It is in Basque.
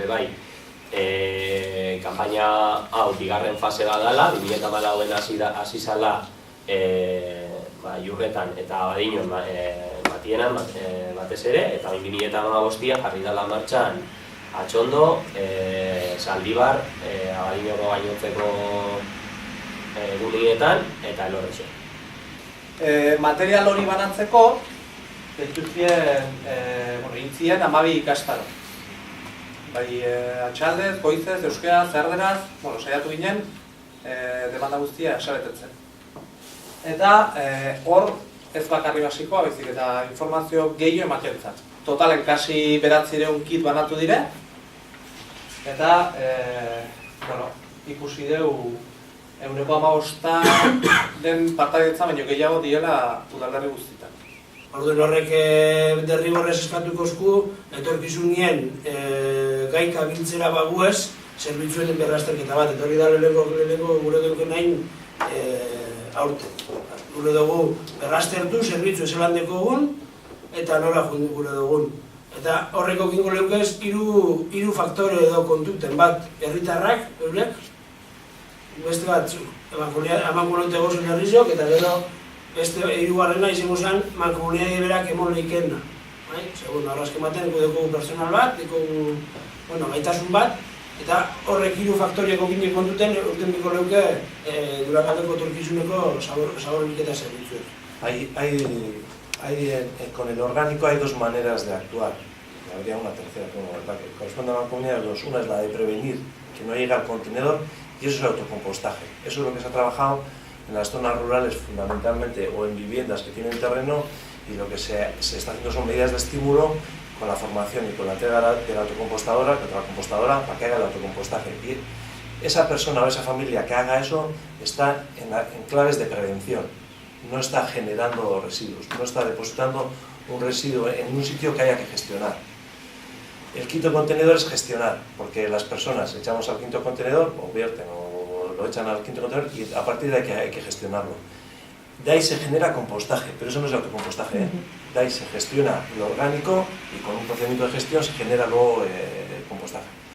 bai, kanpaina hau bigarren fase bat dela, 2014an hasi zala Iurretan eta Abadiñon batienan batez ere, eta 2015an jarri dela martxan Atxondo, Zaldibar, Abadiñoko gainontzeko guneetan eta Elorrixe. Material hori banatzeko, intzien 12 ikastaro. Bai, Atxaldez, Goizez, Euskaraz, Erderaz, saiatu ginen, demanda guztia esabetetzen. Eta hor ez bakarri basikoa, baizik eta informazio gehiago ematen zat. Totalen kasi 900 kit banatu dire, eta ikusi dugu 115 den partaidetza baino gehiago diela udalerri guztietan. Orduan horrek derrigorrez eskatuko esku, etorkizunien gaika biltzera baguez, zerbitzuen berrazterketa bat, eta hori da lehenengo gure duken nahin aurten. Gure dugu berraztertu, zerbitzu ezelan dekogun, eta nola gure dugun. Eta horreko kingo leukez, hiru faktore edo kontuten bat, herritarrak, eurek, beste batzuk, emankulote gozun herrizok, eta gero beste hirugarrena izango zen mankomunitate berak emon leikena. Segun, arrazke ematen dugu personal bat, dugu gaitasun bat, eta horrek hiru faktorieko ginen kontuten urten biko leuke Durangaleko etorkizuneko zaborrik eta zerbitzuek. Con el orgánico hay dos maneras de actuar. Habría una tercera, ¿verdad? Que corresponde a la comunidad. Una es la de prevenir que no llegue al contenedor y eso es el autocompostaje. Eso es lo que se ha trabajado en las zonas rurales fundamentalmente o en viviendas que tienen terreno, y lo que se está haciendo son medidas de estímulo con la formación y con la entrega de la autocompostadora, para que haga el autocompostaje. Y esa persona o esa familia que haga eso está en claves de prevención, no está generando residuos, no está depositando un residuo en un sitio que haya que gestionar. El quinto contenedor es gestionar, porque las personas echamos al quinto contenedor, o vierten o lo echan al quinto contenedor, y a partir de ahí hay que gestionarlo. De ahí se genera compostaje, pero eso no es autocompostaje, De ahí se gestiona lo orgánico y con un procedimiento de gestión se genera luego